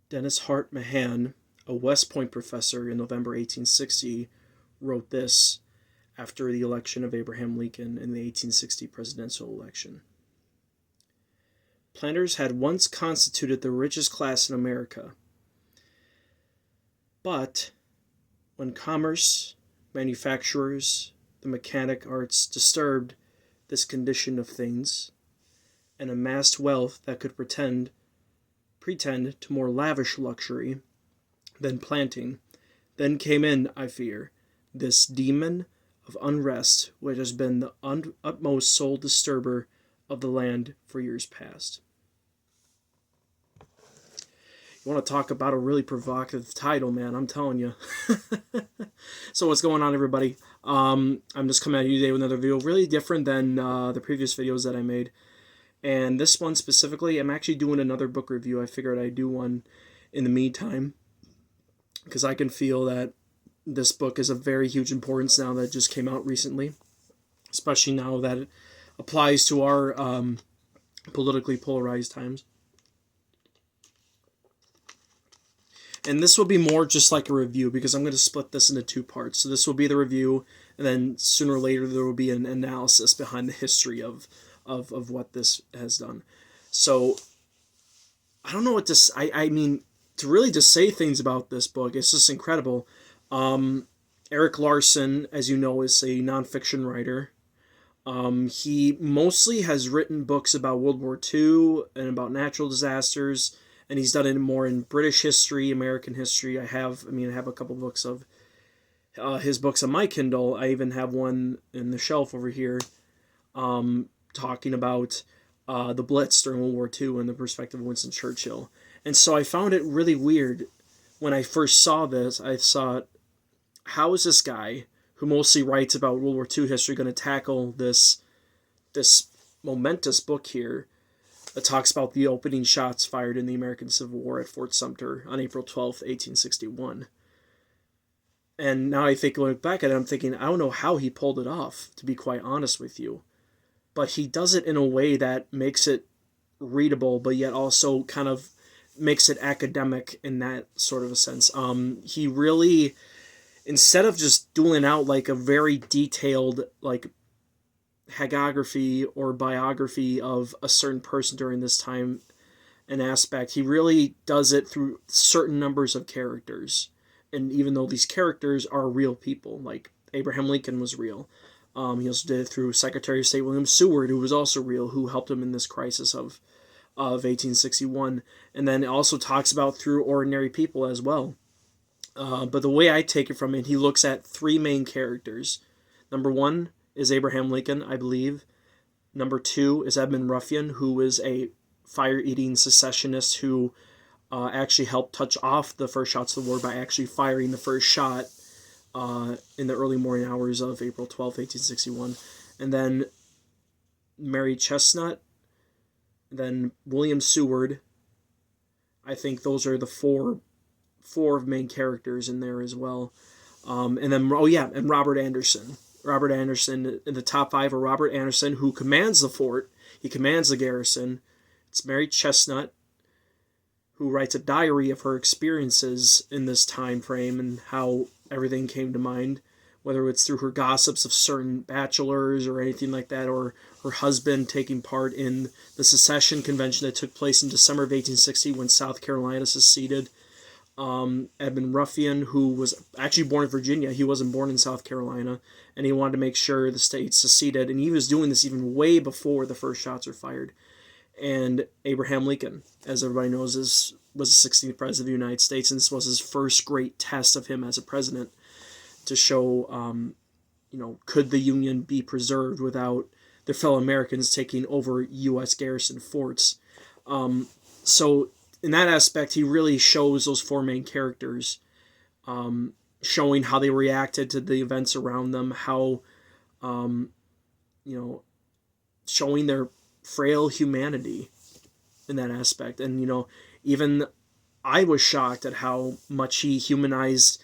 Dennis Hart Mahan, a West Point professor in November 1860, wrote this after the election of Abraham Lincoln in the 1860 presidential election. Planters had once constituted the richest class in America. But when commerce, manufacturers, the mechanic arts disturbed this condition of things, and amassed wealth that could pretend to more lavish luxury than planting, then came in, I fear, this demon of unrest which has been the utmost soul disturber of the land for years past. You want to talk about a really provocative title, man, I'm telling you. So what's going on, everybody? I'm just coming at you today with another video, really different than the previous videos that I made. And this one specifically, I'm actually doing another book review. I figured I'd do one in the meantime, because I can feel that this book is of very huge importance now that it just came out recently, especially now that it applies to our politically polarized times. And this will be more just like a review, because I'm going to split this into two parts. So this will be the review, and then sooner or later there will be an analysis behind the history of what this has done. So I don't know what to I mean, to really just say things about this book, it's just incredible. Erik Larson, as you know, is a nonfiction writer. He mostly has written books about World War II and about natural disasters, and he's done it more in British history, American history. I have a couple books of his books on my Kindle. I even have one in the shelf over here, talking about the Blitz during World War II and the perspective of Winston Churchill. And so I found it really weird when I first saw this. I thought, how is this guy, who mostly writes about World War II history, going to tackle this momentous book here that talks about the opening shots fired in the American Civil War at Fort Sumter on April 12th, 1861. And now I think, look back at it, I'm thinking, I don't know how he pulled it off, to be quite honest with you. But he does it in a way that makes it readable, but yet also kind of makes it academic in that sort of a sense. He really, instead of just dueling out like a very detailed like hagiography or biography of a certain person during this time and aspect, he really does it through certain numbers of characters. And even though these characters are real people, like Abraham Lincoln was real. He also did it through Secretary of State William Seward, who was also real, who helped him in this crisis of 1861. And then it also talks about through ordinary people as well. But the way I take it from it, he looks at three main characters. Number one is Abraham Lincoln, I believe. Number two is Edmund Ruffin, who is a fire-eating secessionist who actually helped touch off the first shots of the war by actually firing the first shot in the early morning hours of April 12th, 1861. And then Mary Chestnut, then William Seward. I think those are the four main characters in there as well. And then, and Robert Anderson. Robert Anderson, in the top five are Robert Anderson, who commands the fort. He commands the garrison. It's Mary Chestnut, who writes a diary of her experiences in this time frame and how everything came to mind, whether it's through her gossips of certain bachelors or anything like that, or her husband taking part in the secession convention that took place in December of 1860 when South Carolina seceded. Edmund Ruffin, who was actually born in Virginia. He wasn't born in South Carolina, and he wanted to make sure the state seceded, and he was doing this even way before the first shots were fired. And Abraham Lincoln, as everybody knows, was the 16th president of the United States, and this was his first great test of him as a president to show, could the Union be preserved without their fellow Americans taking over U.S. garrison forts. So in that aspect, he really shows those four main characters, showing how they reacted to the events around them, how, showing their frail humanity in that aspect. And, even I was shocked at how much he humanized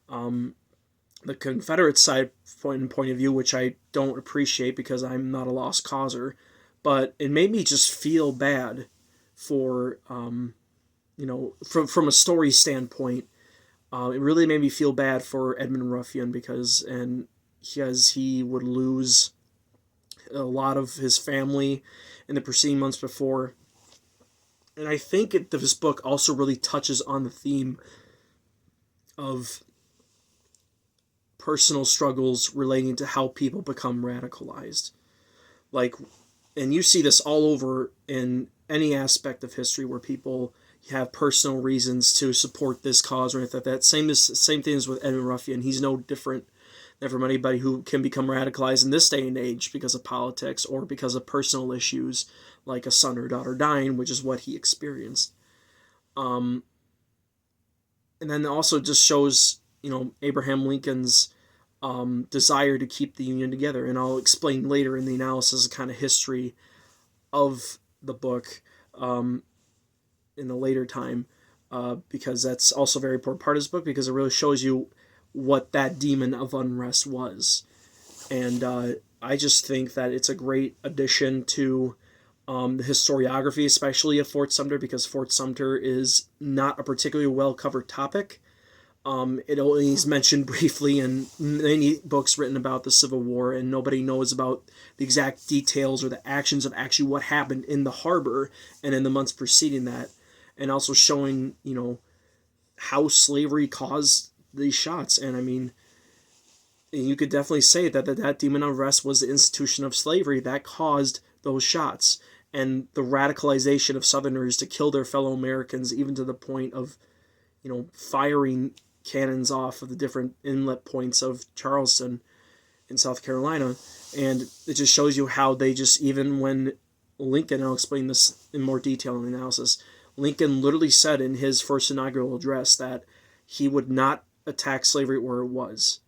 the Confederate side point of view, which I don't appreciate because I'm not a lost causer. But it made me just feel bad for from a story standpoint, it really made me feel bad for Edmund Ruffin because he would lose a lot of his family in the preceding months before. And I think this book also really touches on the theme of personal struggles relating to how people become radicalized. Like, and you see this all over in any aspect of history where people have personal reasons to support this cause or anything like that. Same thing as with Edmund Ruffin. He's no different than from anybody who can become radicalized in this day and age because of politics or because of personal issues like a son or daughter dying, which is what he experienced. And then also just shows, Abraham Lincoln's desire to keep the Union together. And I'll explain later in the analysis the kind of history of the book in a later time, because that's also a very important part of this book, because it really shows you what that demon of unrest was. And I just think that it's a great addition to the historiography, especially of Fort Sumter, because Fort Sumter is not a particularly well-covered topic. It only is mentioned briefly in many books written about the Civil War, and nobody knows about the exact details or the actions of actually what happened in the harbor and in the months preceding that, and also showing, how slavery caused these shots. And I mean, you could definitely say that demon of unrest was the institution of slavery that caused those shots and the radicalization of Southerners to kill their fellow Americans, even to the point of, firing cannons off of the different inlet points of Charleston in South Carolina. And it just shows you how they just, even when Lincoln, I'll explain this in more detail in the analysis, Lincoln literally said in his first inaugural address that he would not attack slavery where it was.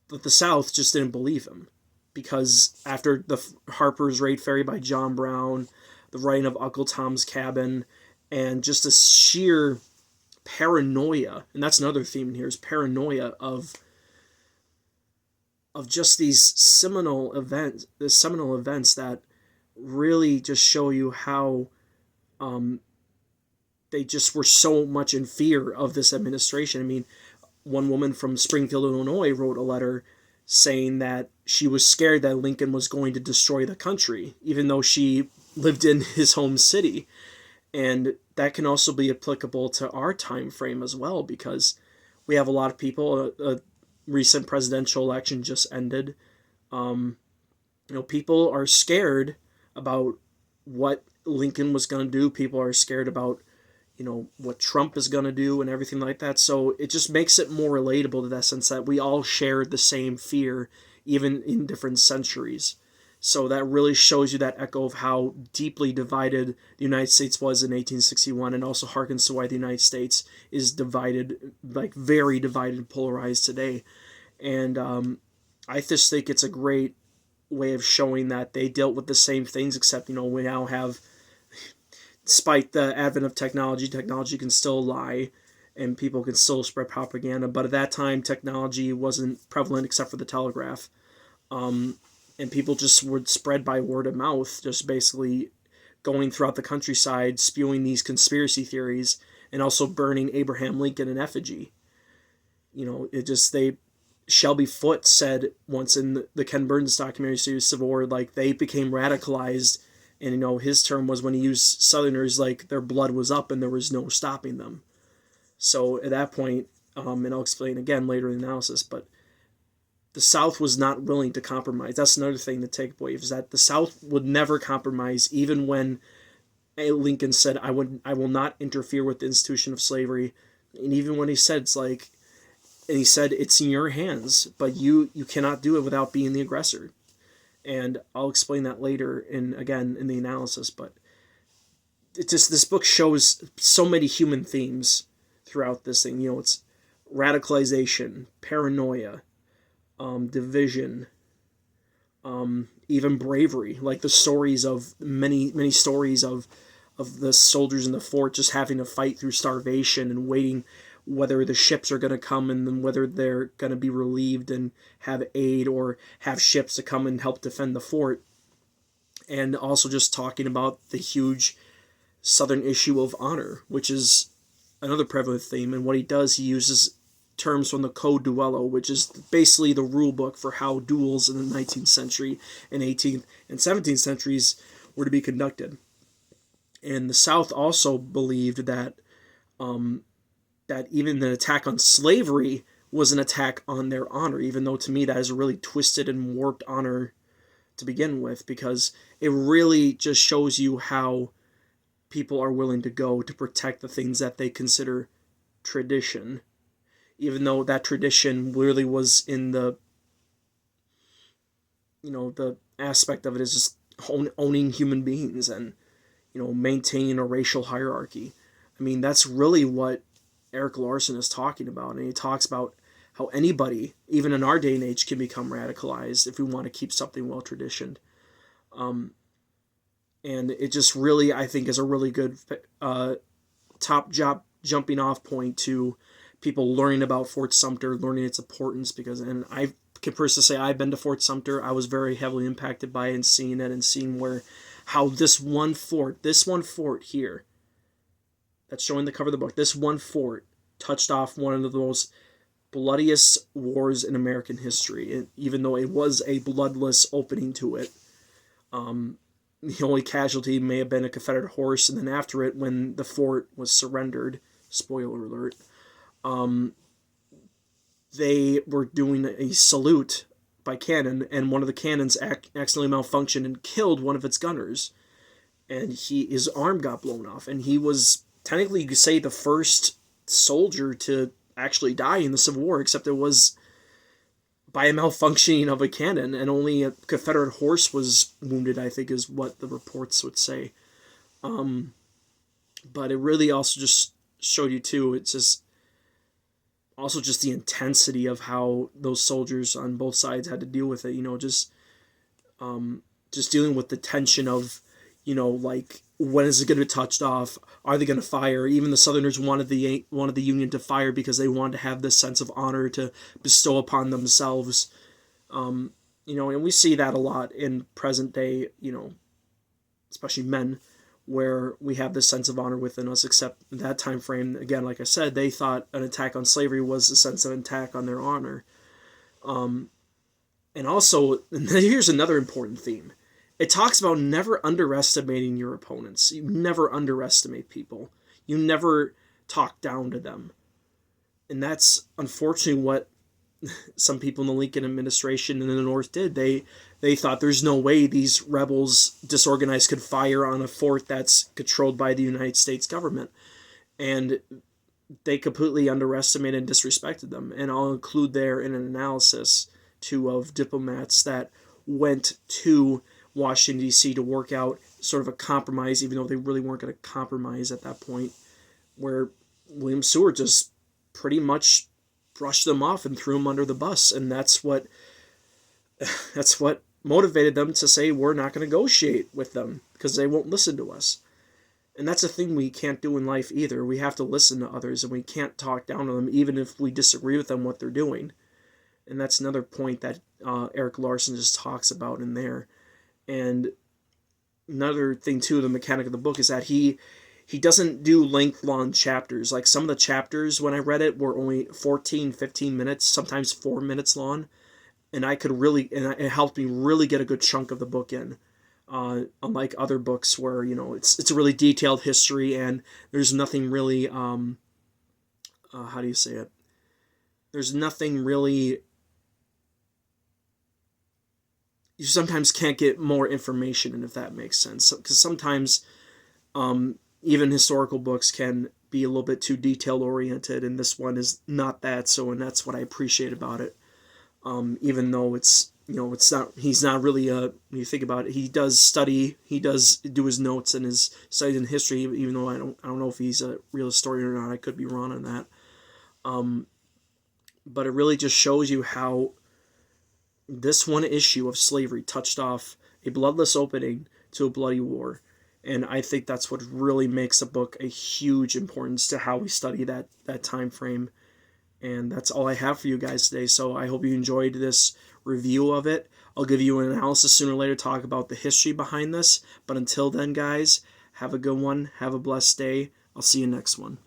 But the South just didn't believe him, because after the Harper's Raid Ferry by John Brown, the writing of Uncle Tom's Cabin, and just a sheer paranoia, and that's another theme here, is paranoia of just these seminal events that really just show you how they just were so much in fear of this administration. I mean, one woman from Springfield, Illinois wrote a letter saying that she was scared that Lincoln was going to destroy the country, even though she lived in his home city. And that can also be applicable to our time frame as well, because we have a lot of people, a recent presidential election just ended. People are scared about what Lincoln was going to do. People are scared about, what Trump is going to do and everything like that. So it just makes it more relatable to that sense that we all shared the same fear, even in different centuries. So that really shows you that echo of how deeply divided the United States was in 1861, and also harkens to why the United States is divided, like very divided and polarized today. And I just think it's a great way of showing that they dealt with the same things, except, we now have, despite the advent of technology can still lie and people can still spread propaganda. But at that time, technology wasn't prevalent except for the telegraph. And people just would spread by word of mouth, just basically going throughout the countryside, spewing these conspiracy theories, and also burning Abraham Lincoln in effigy. Shelby Foote said once in the Ken Burns documentary series Civil War, like, they became radicalized, and, his term was when he used Southerners, like, their blood was up and there was no stopping them. So at that point, and I'll explain again later in the analysis, but the South was not willing to compromise. That's another thing to take away, is that the South would never compromise, even when Lincoln said, I will not interfere with the institution of slavery. And even when he said, it's in your hands, but you cannot do it without being the aggressor. And I'll explain that later in the analysis, but this book shows so many human themes throughout this thing. It's radicalization, paranoia, division, even bravery, like the stories of many stories of the soldiers in the fort just having to fight through starvation and waiting whether the ships are going to come and then whether they're going to be relieved and have aid, or have ships to come and help defend the fort. And also just talking about the huge Southern issue of honor, which is another prevalent theme. And what he does, he uses terms from the Code Duello, which is basically the rule book for how duels in the 19th century and 18th and 17th centuries were to be conducted. And the South also believed that that even the attack on slavery was an attack on their honor, even though to me that is a really twisted and warped honor to begin with, because it really just shows you how people are willing to go to protect the things that they consider tradition, even though that tradition really was in the, the aspect of it is just owning human beings and, maintaining a racial hierarchy. I mean, that's really what Erik Larson is talking about. And he talks about how anybody, even in our day and age, can become radicalized if we want to keep something well traditioned. And it just really, I think, is a really good jumping off point to people learning about Fort Sumter, learning its importance, because, and I can personally say I've been to Fort Sumter. I was very heavily impacted by it and seeing it and seeing how this one fort here, that's showing the cover of the book, this one fort touched off one of the most bloodiest wars in American history, even though it was a bloodless opening to it. The only casualty may have been a Confederate horse, and then after it, when the fort was surrendered, spoiler alert, they were doing a salute by cannon, and one of the cannons accidentally malfunctioned and killed one of its gunners, and his arm got blown off, and he was technically, you could say, the first soldier to actually die in the Civil War, except it was by a malfunctioning of a cannon, and only a Confederate horse was wounded, I think is what the reports would say. But it really also just showed you too, it's just also just the intensity of how those soldiers on both sides had to deal with it, just dealing with the tension of, like, when is it going to be touched off? Are they going to fire? Even the Southerners wanted the Union to fire because they wanted to have this sense of honor to bestow upon themselves. And we see that a lot in present day, especially men, where we have this sense of honor within us, except in that time frame, again, like I said, they thought an attack on slavery was a sense of attack on their honor. And also, here's another important theme. It talks about never underestimating your opponents. You never underestimate people. You never talk down to them. And that's unfortunately what some people in the Lincoln administration in the North did. They thought there's no way these rebels, disorganized, could fire on a fort that's controlled by the United States government. And they completely underestimated and disrespected them. And I'll include there in an analysis, too, of diplomats that went to Washington, D.C. to work out sort of a compromise, even though they really weren't going to compromise at that point, where William Seward just pretty much brushed them off and threw them under the bus. And that's what motivated them to say, we're not going to negotiate with them because they won't listen to us. And that's a thing we can't do in life either. We have to listen to others, and we can't talk down to them even if we disagree with them what they're doing. And that's another point that Erik Larson just talks about in there. And another thing too, the mechanic of the book is that he doesn't do length-long chapters. Like some of the chapters when I read it were only 14, 15 minutes, sometimes 4 minutes long. And it helped me really get a good chunk of the book in. Unlike other books where, it's a really detailed history and there's nothing really, how do you say it? There's nothing really, you sometimes can't get more information in, if that makes sense. Because sometimes even historical books can be a little bit too detail oriented, and this one is not that. So, and that's what I appreciate about it. Even though it's not, he's not really when you think about it, he does study, he does do his notes and his studies in history, even though I don't know if he's a real historian or not. I could be wrong on that. But it really just shows you how this one issue of slavery touched off a bloodless opening to a bloody war. And I think that's what really makes the book a huge importance to how we study that time frame. And that's all I have for you guys today. So I hope you enjoyed this review of it. I'll give you an analysis sooner or later, talk about the history behind this. But until then, guys, have a good one. Have a blessed day. I'll see you next one.